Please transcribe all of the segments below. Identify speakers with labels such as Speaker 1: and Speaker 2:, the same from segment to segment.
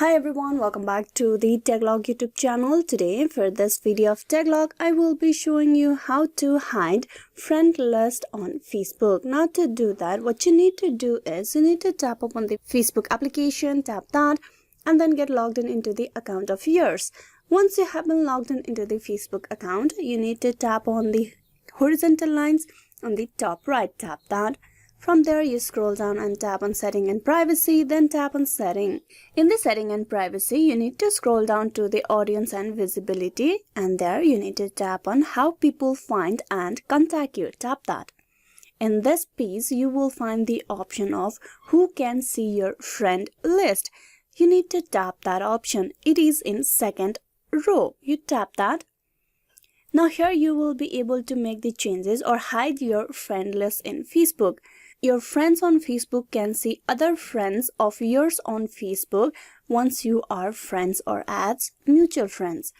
Speaker 1: Hi everyone, welcome back to the Techlog YouTube channel. Today for this video of Techlog, I will be showing you how to hide friend list on Facebook. Now to do that, what you need to do is you need to tap upon the Facebook application, tap that, and then get logged in into the account of yours. Once you have been logged in into the Facebook account, you need to tap on the horizontal lines on the top right, tap that. From there, you scroll down and tap on Setting and Privacy, then tap on Setting. In the Setting and Privacy, you need to scroll down to the Audience and Visibility, and there you need to tap on How People Find and Contact You. Tap that. In this piece, you will find the option of Who Can See Your Friend List. You need to tap that option. It is in second row. You tap that. Now here you will be able to make the changes or hide your friend list in Facebook. Your friends on Facebook can see other friends of yours on Facebook once you are friends or as mutual friends.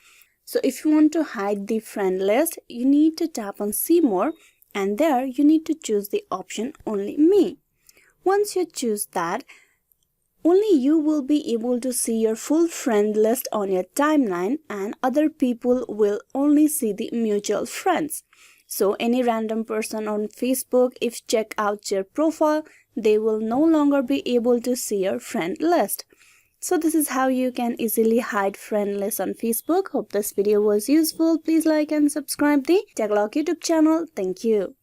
Speaker 1: So if you want to hide the friend list, you need to tap on See More, and there you need to choose the option Only Me. Once you choose that, only you will be able to see your full friend list on your timeline, and other people will only see the mutual friends. So any random person on Facebook, if check out your profile, they will no longer be able to see your friend list. So this is how you can easily hide friend list on Facebook. Hope this video was useful. Please like and subscribe the Techlog YouTube channel. Thank you.